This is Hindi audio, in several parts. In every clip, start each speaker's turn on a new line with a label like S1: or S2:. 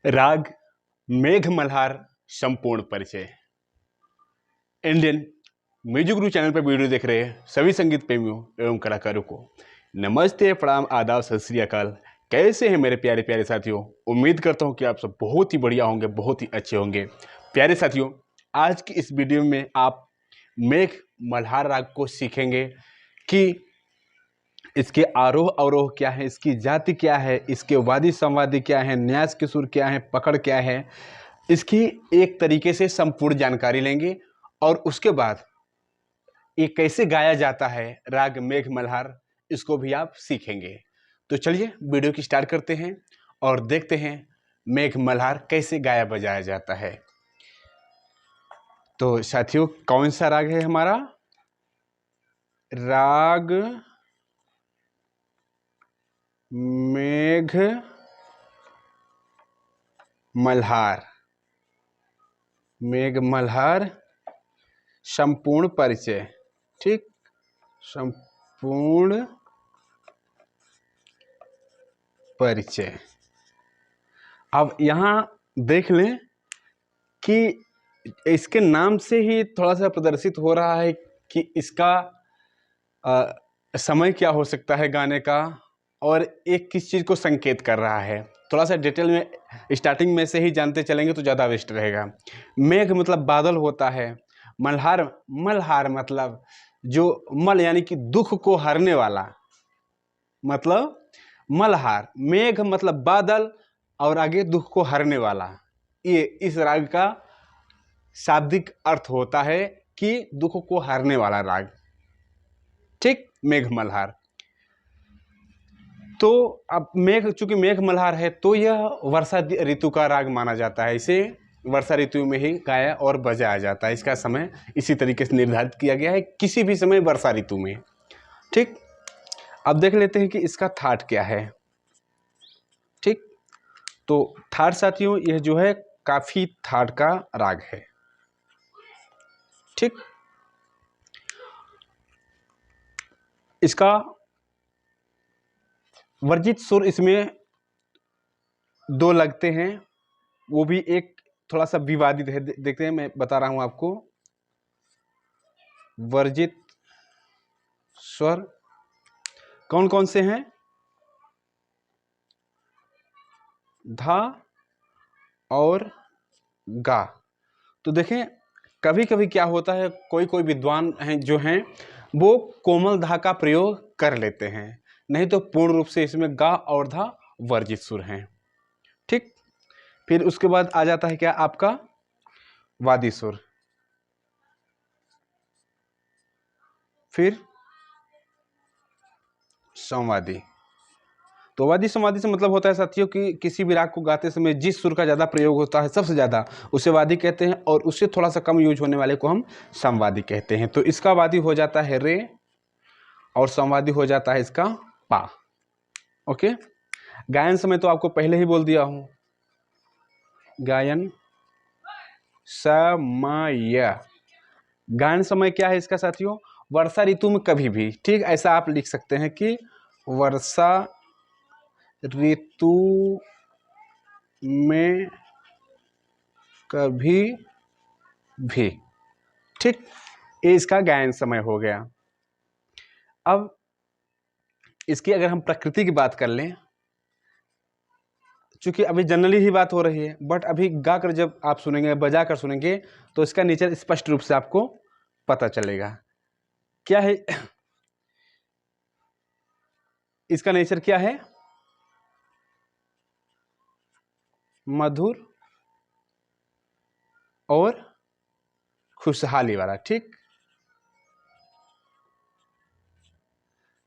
S1: राग मेघ मल्हार संपूर्ण परिचय। इंडियन म्यूजिक गुरु चैनल पर वीडियो देख रहे सभी संगीत प्रेमियों एवं कलाकारों को नमस्ते, प्रणाम, आदाब, सत श्री अकाल। कैसे हैं मेरे प्यारे प्यारे साथियों? उम्मीद करता हूं कि आप सब बहुत ही बढ़िया होंगे, बहुत ही अच्छे होंगे। प्यारे साथियों, आज की इस वीडियो में आप मेघ मल्हार राग को सीखेंगे कि इसके आरोह अवरोह क्या है, इसकी जाति क्या है, इसके वादी संवादी क्या है, न्यास के सुर क्या है, पकड़ क्या है, इसकी एक तरीके से संपूर्ण जानकारी लेंगे। और उसके बाद ये कैसे गाया जाता है राग मेघ मल्हार, इसको भी आप सीखेंगे। तो चलिए वीडियो की स्टार्ट करते हैं और देखते हैं मेघ मल्हार कैसे गाया बजाया जाता है। तो साथियों, कौन सा राग है हमारा? राग मेघ मल्हार। मेघ मल्हार संपूर्ण परिचय। ठीक, संपूर्ण परिचय। अब यहाँ देख लें कि इसके नाम से ही थोड़ा सा प्रदर्शित हो रहा है कि इसका समय क्या हो सकता है गाने का, और एक किस चीज़ को संकेत कर रहा है। थोड़ा सा डिटेल में स्टार्टिंग में से ही जानते चलेंगे तो ज़्यादा बेस्ट रहेगा। मेघ मतलब बादल होता है। मल्हार, मल्हार मतलब जो मल यानी कि दुख को हरने वाला, मतलब मल्हार। मेघ मतलब बादल और आगे दुख को हरने वाला। ये इस राग का शाब्दिक अर्थ होता है कि दुख को हरने वाला राग। ठीक, मेघ मल्हार। तो अब मेघ, चूंकि मेघ मल्हार है तो यह वर्षा ऋतु का राग माना जाता है। इसे वर्षा ऋतु में ही गाया और बजाया जाता है। इसका समय इसी तरीके से निर्धारित किया गया है, किसी भी समय वर्षा ऋतु में। ठीक, अब देख लेते हैं कि इसका थाट क्या है। ठीक, तो थाट साथियों, यह जो है काफी थाट का राग है। ठीक, इसका वर्जित सुर इसमें दो लगते हैं, वो भी एक थोड़ा सा विवादित है। देखते हैं, मैं बता रहा हूं आपको। वर्जित स्वर कौन कौन से हैं? धा और गा। तो देखें, कभी कभी क्या होता है, कोई कोई विद्वान हैं जो हैं वो कोमल धा का प्रयोग कर लेते हैं, नहीं तो पूर्ण रूप से इसमें गा और धा वर्जित सुर हैं। ठीक, फिर उसके बाद आ जाता है क्या आपका वादी सुर, फिर संवादी। तो वादी संवादी से मतलब होता है साथियों कि किसी भी राग को गाते समय जिस सुर का ज़्यादा प्रयोग होता है, सबसे ज़्यादा, उसे वादी कहते हैं, और उससे थोड़ा सा कम यूज होने वाले को हम संवादी कहते हैं। तो इसका वादी हो जाता है रे और संवादी हो जाता है इसका पा। ओके, गायन समय तो आपको पहले ही बोल दिया हूं, गायन समय। गायन समय क्या है इसका साथियों? वर्षा ऋतु में कभी भी। ठीक, ऐसा आप लिख सकते हैं कि वर्षा ऋतु में कभी भी। ठीक, ये इसका गायन समय हो गया। अब इसकी अगर हम प्रकृति की बात कर लें, चूंकि अभी जनरली ही बात हो रही है, बट अभी गाकर जब आप सुनेंगे, बजा कर सुनेंगे, तो इसका नेचर स्पष्ट रूप से आपको पता चलेगा। क्या है इसका नेचर? क्या है? मधुर और खुशहाली वाला। ठीक,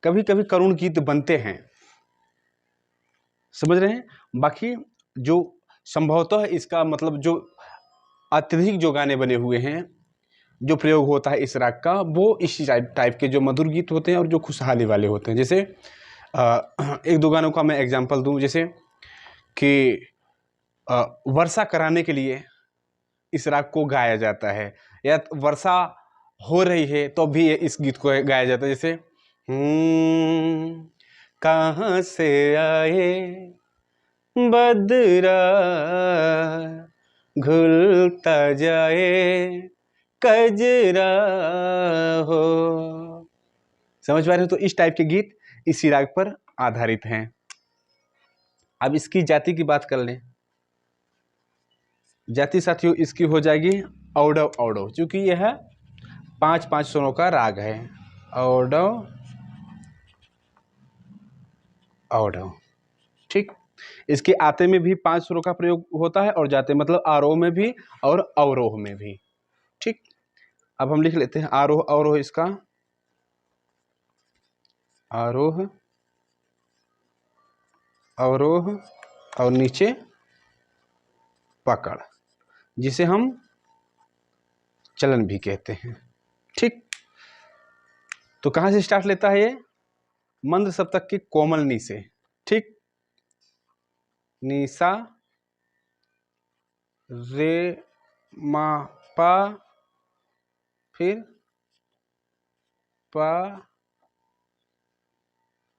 S1: कभी कभी करुण गीत बनते हैं, समझ रहे हैं। बाकी जो संभवतः इसका मतलब जो अत्यधिक जो गाने बने हुए हैं, जो प्रयोग होता है इस राग का, वो इसी टाइप के जो मधुर गीत होते हैं और जो खुशहाली वाले होते हैं। जैसे एक दो गानों का मैं एग्जांपल दूं, जैसे कि वर्षा कराने के लिए इस राग को गाया जाता है, या वर्षा हो रही है तो भी इस गीत को गाया जाता है। जैसे कहाँ से आए बदरा घुलता जाए कजरा हो। समझ पा रहे हो? तो इस टाइप के गीत इसी राग पर आधारित हैं। अब इसकी जाति की बात कर लें। जाति साथियों इसकी हो जाएगी औडव औडव, क्योंकि यह 5-5 स्वरों का राग है। औडव औडव, ठीक। इसके आते में भी 5 स्वरों का प्रयोग होता है और जाते मतलब आरोह में भी और अवरोह में भी, ठीक। अब हम लिख लेते हैं आरोह अवरोह इसका। आरोह अवरोह और नीचे पकड़, जिसे हम चलन भी कहते हैं, ठीक। तो कहां से स्टार्ट लेता है ये? मंद सप्तक की कोमल नी से, ठीक। निसा रे मा पा, फिर पा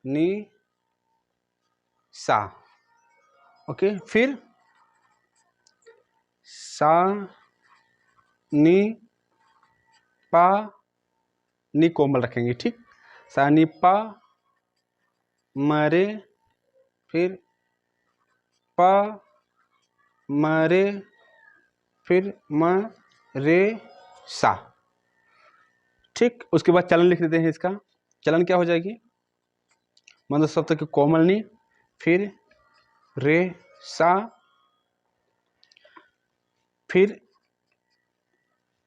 S1: नी सा, ओके। फिर सा नी पा, नी कोमल रखेंगे, ठीक। सा नी पा मरे, फिर पा मरे, फिर म रे सा, ठीक। उसके बाद चलन लिख देते हैं। इसका चलन क्या हो जाएगी? मंद सप्तक की कोमल नी, फिर रे सा, फिर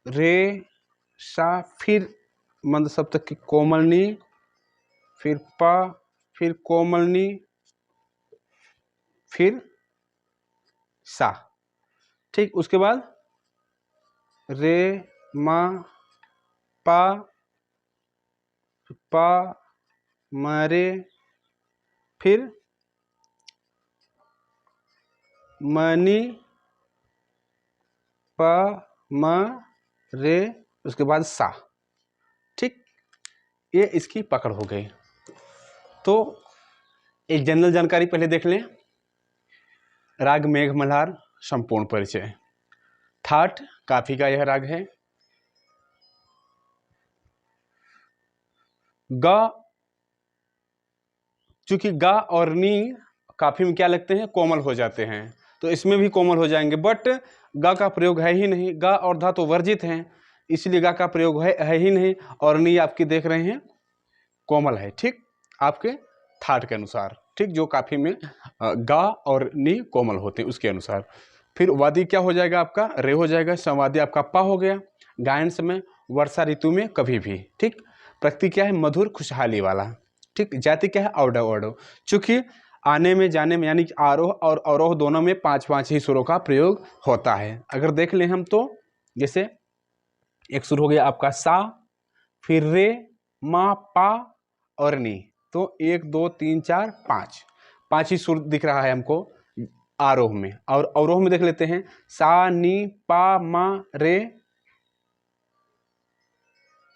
S1: रे सा, फिर मंद सप्तक की कोमल नी, फिर पा, फिर कोमल नी, फिर सा, ठीक। उसके बाद रे मा पा, पा मरे, फिर मनी पा म रे, उसके बाद सा, ठीक। ये इसकी पकड़ हो गई। तो एक जनरल जानकारी पहले देख लें। राग मेघ मल्हार संपूर्ण परिचय। ठाठ काफी का यह राग है। गा, चूंकि गा और नी काफी में क्या लगते हैं? कोमल हो जाते हैं, तो इसमें भी कोमल हो जाएंगे, बट गा का प्रयोग है ही नहीं। गा और धा तो वर्जित हैं, इसलिए गा का प्रयोग है ही नहीं। और नी आपकी देख रहे हैं कोमल है, ठीक, आपके ठाठ के अनुसार, ठीक। जो काफी में गा और नी कोमल होते हैं उसके अनुसार। फिर वादी क्या हो जाएगा आपका? रे हो जाएगा। संवादी आपका पा हो गया। गायन समय वर्षा ऋतु में कभी भी, ठीक। प्रकृति क्या है? मधुर खुशहाली वाला, ठीक। जाति क्या है? औडव औडव, चूंकि आने में जाने में यानी कि आरोह और अवरोह दोनों में 5-5 ही सुरों का प्रयोग होता है। अगर देख लें हम तो जैसे एक सुर हो गया आपका सा, फिर रे मा पा और नी, तो 1 2 3 4 5 ही सुर दिख रहा है हमको आरोह में। और अवरोह में देख लेते हैं सा नी पा मा रे,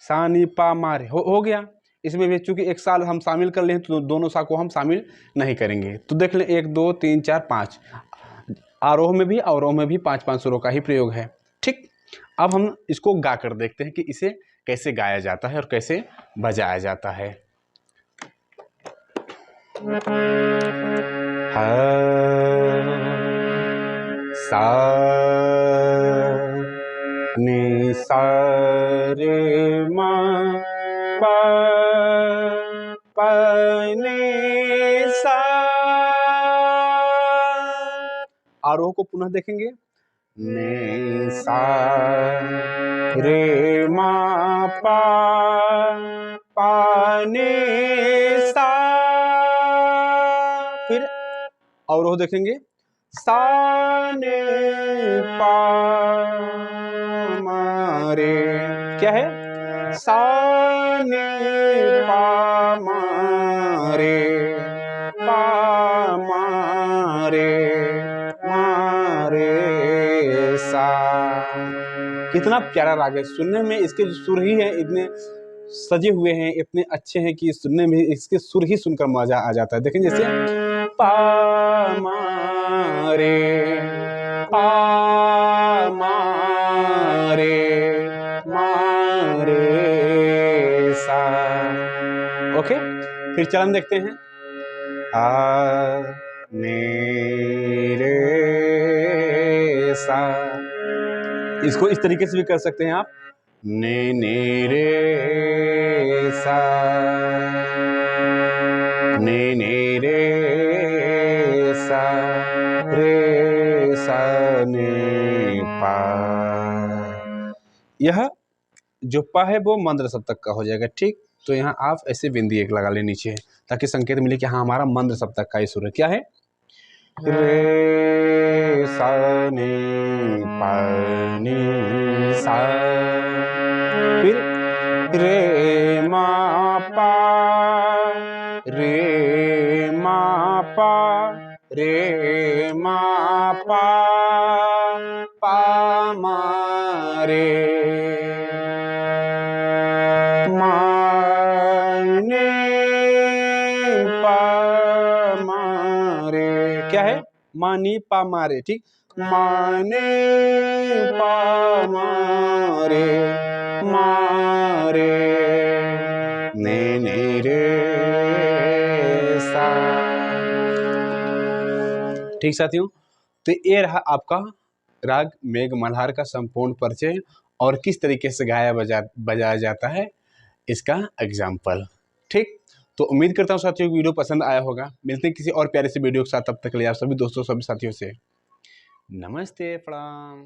S1: सा नी पा मा रे हो गया। इसमें भी चूंकि एक साल हम शामिल कर लें तो दोनों सा को हम शामिल नहीं करेंगे। तो देख लें 1 2 3 4 5, आरोह में भी अवरोह में भी 5-5 सुरों का ही प्रयोग है, ठीक। अब हम इसको गा कर देखते हैं कि इसे कैसे गाया जाता है और कैसे बजाया जाता है। सा नी सा रे मा पा पा नी सा। आरोह को पुनः देखेंगे। नी सा रे मा पा पा नी सा, फिर अवरोह देखेंगे सा ने पा मा रे, क्या है? सा ने पा मा रे, पा मा रे, मा रे सा। कितना प्यारा राग है, सुनने में इसके जो सुर ही है इतने सजे हुए हैं, इतने अच्छे हैं कि सुनने में इसके सुर ही सुनकर मजा आ जाता है। देखें जैसे पा मा रे, पा मा रे सा। ओके, फिर चलन देखते हैं। आ ने रे सा। इसको इस तरीके से भी कर सकते हैं आप, ने रे सा, ने रे सा, रे सा ने पा। यह जो पा है वो मंद्र सप्तक का हो जाएगा। ठीक, तो यहाँ आप ऐसे बिंदी एक लगा ले नीचे, ताकि संकेत मिले कि हाँ हमारा मंद्र सप्तक का ये सुर है। क्या है? रे सा ने पा नी सा, फिर रे मा पा, रे मा पा, रे मा पा, पा मा रे, मा ने पा मा रे। क्या है? मा नी पा मा रे। ठीक, मा ने पा मा रे, मा रे, ने रे सा। ठीक साथियों, तो ये रहा आपका राग मेघ मल्हार का संपूर्ण परिचय और किस तरीके से बजाया जाता है इसका एग्जाम्पल। ठीक, तो उम्मीद करता हूँ साथियों वीडियो पसंद आया होगा। मिलते हैं किसी और प्यारे से वीडियो के साथ, तब तक के लिए आप सभी दोस्तों सभी साथियों से नमस्ते, प्रणाम।